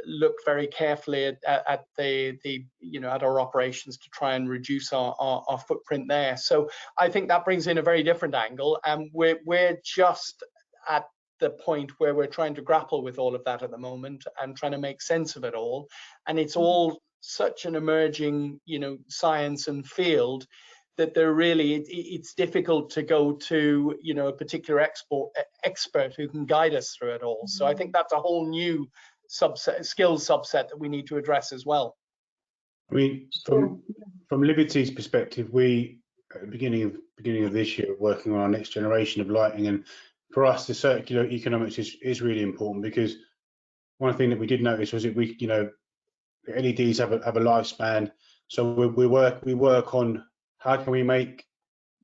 look very carefully at the you know, at our operations to try and reduce our footprint there. So I think that brings in a very different angle, and we're just at the point where we're trying to grapple with all of that at the moment and trying to make sense of it all. And it's all such an emerging, you know, science and field that it's difficult to go to, you know, a particular expert who can guide us through it all. So I think that's a whole new skills subset that we need to address as well. I mean, from Liberty's perspective, we at the beginning of this year, working on our next generation of lighting. And for us, the circular economics is really important, because one thing that we did notice was that the LEDs have a lifespan. So we work on how can we make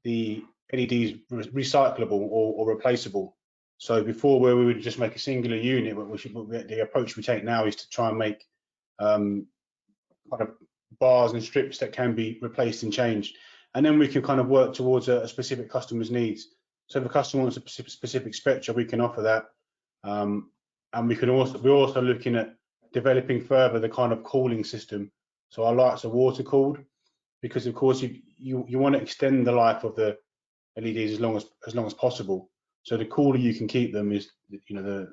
the LEDs recyclable or replaceable. So before, where we would just make a singular unit, the approach we take now is to try and make kind of bars and strips that can be replaced and changed, and then we can kind of work towards a specific customer's needs. So if a customer wants a specific spectrum, we can offer that, and we're also looking at developing further the kind of cooling system. So our lights are water cooled, because of course you want to extend the life of the LEDs as long as possible. So the cooler you can keep them is, the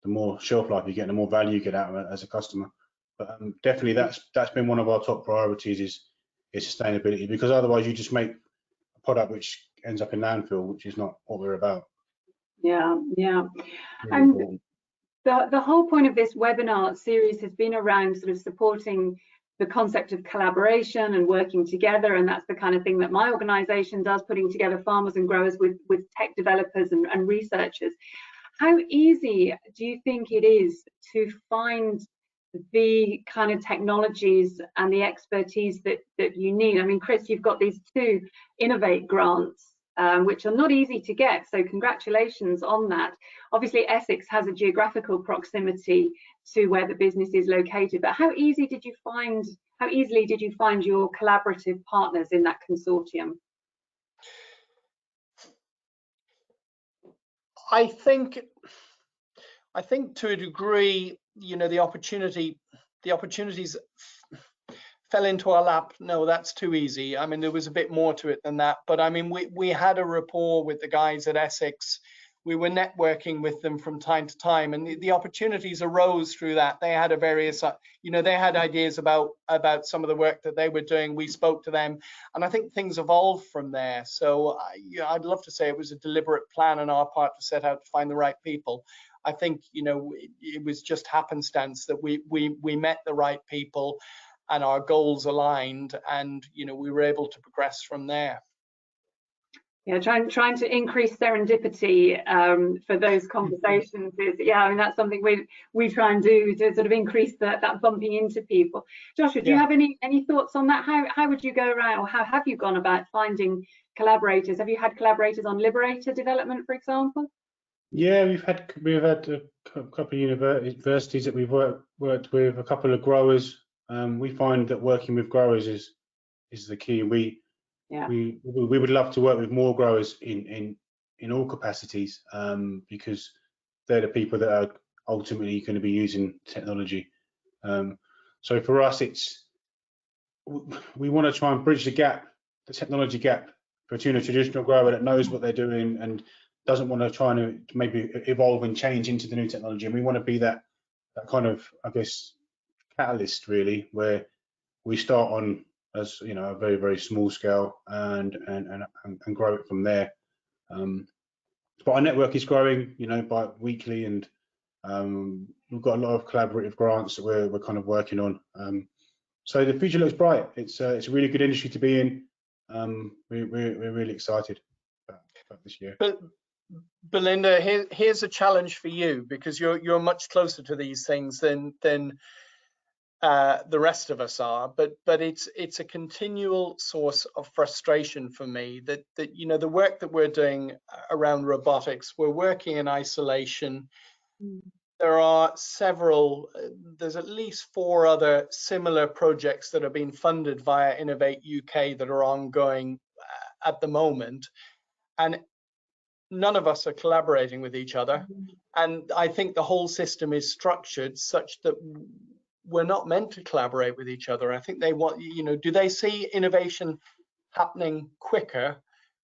more shelf life you get, the more value you get out of it as a customer. But definitely that's been one of our top priorities is sustainability, because otherwise you just make a product which ends up in landfill, which is not what we're about. Yeah. Really And important. the whole point of this webinar series has been around sort of supporting the concept of collaboration and working together, and that's the kind of thing that my organisation does, putting together farmers and growers with tech developers and researchers. How easy do you think it is to find the kind of technologies and the expertise that you need? I mean, Chris, you've got these 2 Innovate grants, which are not easy to get, so congratulations on that. Obviously, Essex has a geographical proximity to where the business is located, but how easily did you find your collaborative partners in that consortium? I think to a degree, the opportunities fell into our lap. No, that's too easy. I mean, there was a bit more to it than that, but I mean, we had a rapport with the guys at Essex. We were networking with them from time to time, and the opportunities arose through that. They had they had ideas about some of the work that they were doing. We spoke to them, and I think things evolved from there. So I'd love to say it was a deliberate plan on our part to set out to find the right people. I think it was just happenstance that we met the right people, and our goals aligned, and we were able to progress from there. Yeah, trying to increase serendipity for those conversations is, I mean, that's something we try and do to sort of increase that bumping into people. Joshua, do you have any thoughts on that? How would you go around, or how have you gone about finding collaborators? Have you had collaborators on Liberator development, for example? Yeah, we've had a couple of universities that we've worked with, a couple of growers. We find that working with growers is the key. We would love to work with more growers in all capacities, because they're the people that are ultimately going to be using technology. So for us, we want to try and bridge the technology gap between a traditional grower that knows what they're doing and doesn't want to try and maybe evolve and change into the new technology. And we want to be that kind of, I guess, catalyst, really, where we start on as a very, very small scale and grow it from there. But our network is growing, by weekly, and we've got a lot of collaborative grants that we're kind of working on. So the future looks bright. It's a really good industry to be in. We're really excited about this year. But Belinda, here's a challenge for you, because you're much closer to these things than the rest of us are, but it's a continual source of frustration for me that the work that we're doing around robotics, we're working in isolation. There are there's at least 4 other similar projects that are being funded via Innovate UK that are ongoing at the moment, and none of us are collaborating with each other. And I think the whole system is structured such that we're not meant to collaborate with each other. I think they want, do they see innovation happening quicker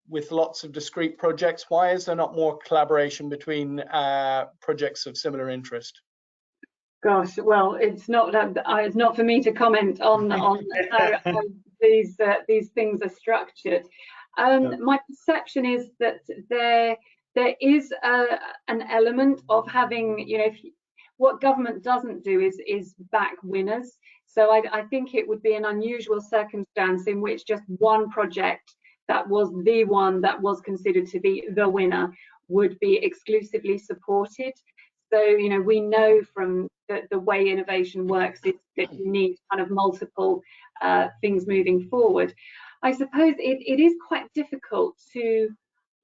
with lots of discrete projects? Why is there not more collaboration between projects of similar interest? Gosh, well, it's not for me to comment on how these things are structured. My perception is that there is an element of having, what government doesn't do is back winners. So I think it would be an unusual circumstance in which just one project that was the one that was considered to be the winner would be exclusively supported. So, you know, we know from the way innovation works is that you need kind of multiple things moving forward. I suppose it is quite difficult to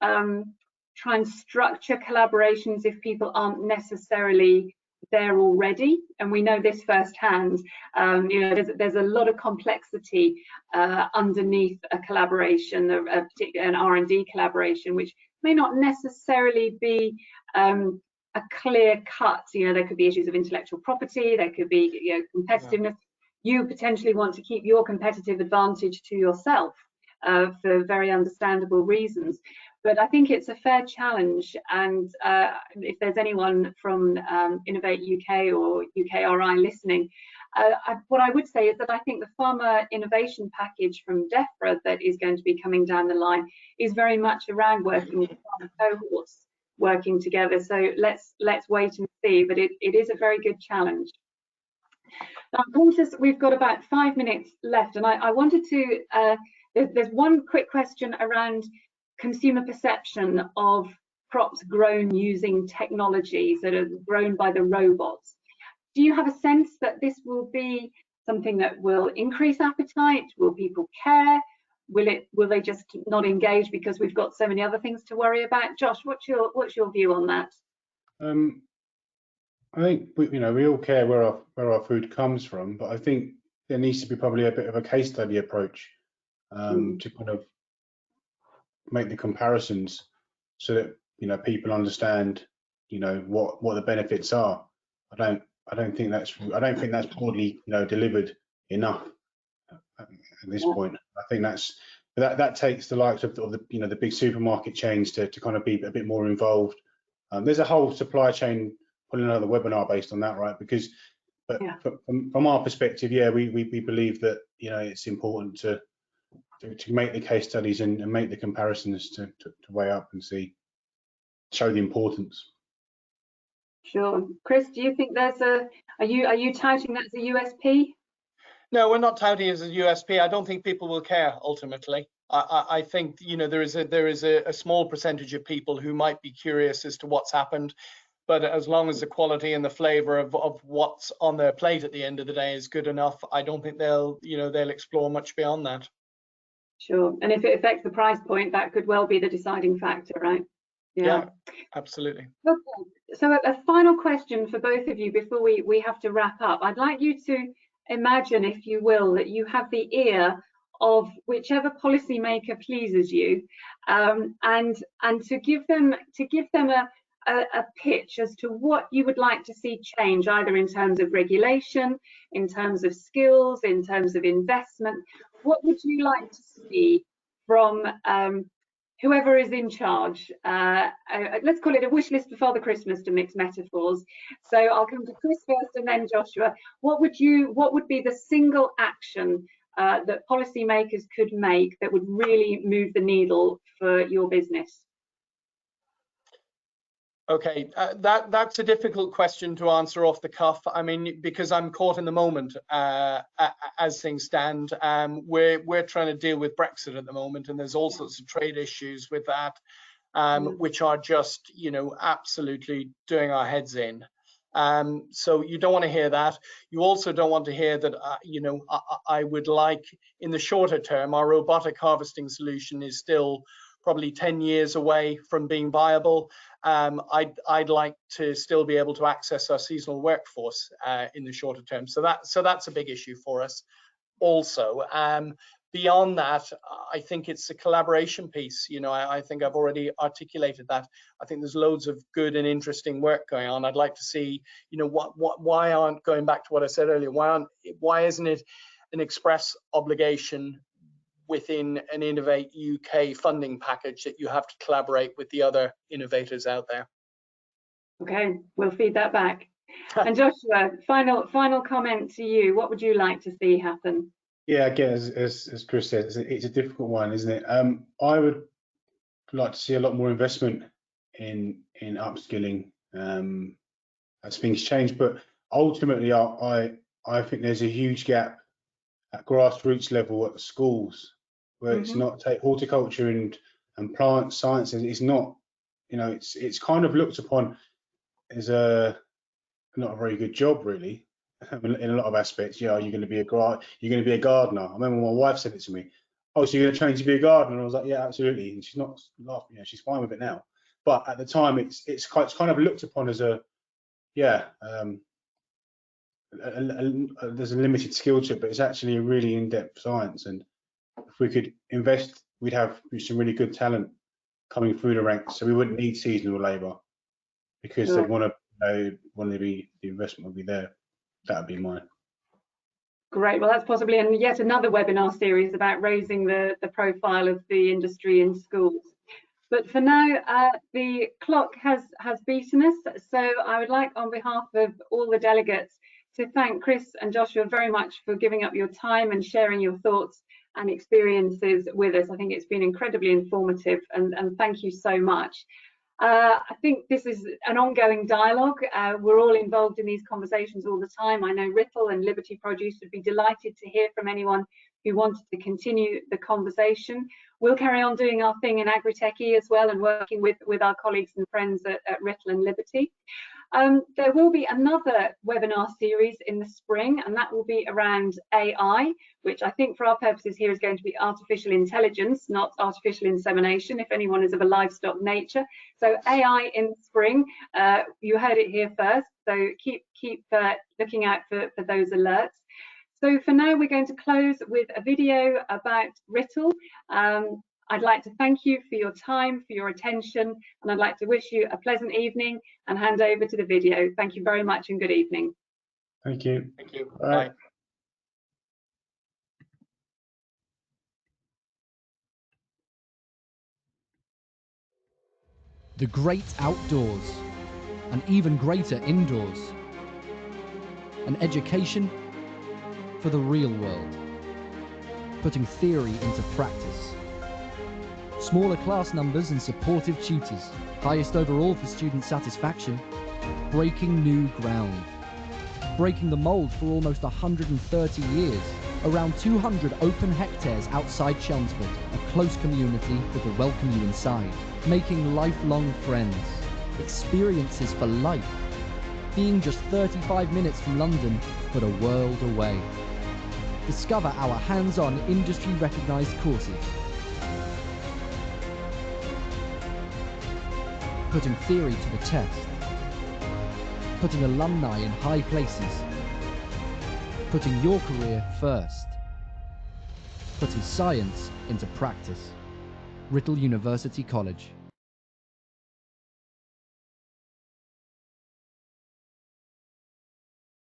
try and structure collaborations if people aren't necessarily there already, and we know this firsthand. You know, there's a lot of complexity underneath a collaboration, an R&D collaboration, which may not necessarily be a clear cut. You know, there could be issues of intellectual property, there could be, you know, competitiveness. You potentially want to keep your competitive advantage to yourself for very understandable reasons. But I think it's a fair challenge, and if there's anyone from Innovate UK or UKRI listening, what I would say is that I think the farmer innovation package from DEFRA that is going to be coming down the line is very much around working with farmer cohorts working together. So let's wait and see, but it is a very good challenge. Now, Pontus, we've got about 5 minutes left, and I wanted to, there's one quick question around consumer perception of crops grown using technologies that are grown by the robots. Do you have a sense that this will be something that will increase appetite? Will people care? Will they just not engage because we've got so many other things to worry about? Josh, what's your view on that? I think we all care where our food comes from, but I think there needs to be probably a bit of a case study approach to kind of make the comparisons so that people understand what the benefits are. I don't think that's broadly delivered enough at this point. I think that takes the likes of the big supermarket chains to kind of be a bit more involved. There's a whole supply chain, putting another webinar based on that, right? But from our perspective, we believe that it's important to make the case studies and make the comparisons to weigh up and show the importance. Sure. Chris, do you think there's are you touting that as a USP? No, we're not touting it as a USP. I don't think people will care ultimately. I think there is a small percentage of people who might be curious as to what's happened, but as long as the quality and the flavour of what's on their plate at the end of the day is good enough, I don't think they'll explore much beyond that. Sure. And if it affects the price point, that could well be the deciding factor, right? Yeah, absolutely. Okay. So a final question for both of you before we have to wrap up. I'd like you to imagine, if you will, that you have the ear of whichever policymaker pleases you, and to give them a pitch as to what you would like to see change, either in terms of regulation, in terms of skills, in terms of investment. What would you like to see from whoever is in charge? Let's call it a wish list for Father Christmas, to mix metaphors. So I'll come to Chris first and then Joshua. What would be the single action that policymakers could make that would really move the needle for your business? Okay, that's a difficult question to answer off the cuff. I mean, because I'm caught in the moment as things stand. We're trying to deal with Brexit at the moment, and there's all sorts of trade issues with that, which are just, absolutely doing our heads in. So you don't want to hear that. You also don't want to hear that, I would like, in the shorter term, our robotic harvesting solution is still probably 10 years away from being viable. I'd like to still be able to access our seasonal workforce in the shorter term. So that's a big issue for us. Also, beyond that, I think it's a collaboration piece. I think I've already articulated that. I think there's loads of good and interesting work going on. I'd like to see, why aren't, going back to what I said earlier, why isn't it an express obligation within an Innovate UK funding package that you have to collaborate with the other innovators out there? Okay, we'll feed that back. And Joshua, final comment to you. What would you like to see happen? Yeah, again, as Chris said, it's a difficult one, isn't it? I would like to see a lot more investment in upskilling as things change, but ultimately, I think there's a huge gap at grassroots level at schools where it's not take horticulture and plant sciences. It's not, you know, it's kind of looked upon as not a very good job, really, in a lot of aspects. Yeah, you're going to be a gardener. I remember my wife said it to me. Oh, so you're going to train to be a gardener? And I was like, yeah, absolutely. And she's not laughing. You know, she's fine with it now. But at the time, it's kind of looked upon as there's a limited skill to it, but it's actually a really in-depth science. And if we could invest, we'd have some really good talent coming through the ranks. So we wouldn't need seasonal labour because they'd want to be, the investment would be there. That would be mine. Great. Well, that's possibly yet another webinar series about raising the profile of the industry in schools. But for now, the clock has beaten us. So I would like, on behalf of all the delegates, to thank Chris and Joshua very much for giving up your time and sharing your thoughts and experiences with us. I think it's been incredibly informative, and thank you so much. I think this is an ongoing dialogue. We're all involved in these conversations all the time. I know Rittel and Liberty Produce would be delighted to hear from anyone who wanted to continue the conversation. We'll carry on doing our thing in Agri-TechE as well, and working with our colleagues and friends at Rittel and Liberty. There will be another webinar series in the spring, and that will be around AI, which I think for our purposes here is going to be artificial intelligence, not artificial insemination, if anyone is of a livestock nature. So AI in spring, you heard it here first, so keep looking out for those alerts. So for now, we're going to close with a video about Rittel. I'd like to thank you for your time, for your attention, and I'd like to wish you a pleasant evening and hand over to the video. Thank you very much and good evening. Thank you. Thank you. Bye. The great outdoors, and even greater indoors. An education for the real world. Putting theory into practice. Smaller class numbers and supportive tutors. Highest overall for student satisfaction. Breaking new ground. Breaking the mould for almost 130 years. Around 200 open hectares outside Chelmsford. A close community that will welcome you inside. Making lifelong friends. Experiences for life. Being just 35 minutes from London, but a world away. Discover our hands-on industry-recognised courses. Putting theory to the test. Putting alumni in high places. Putting your career first. Putting science into practice. Rittel University College.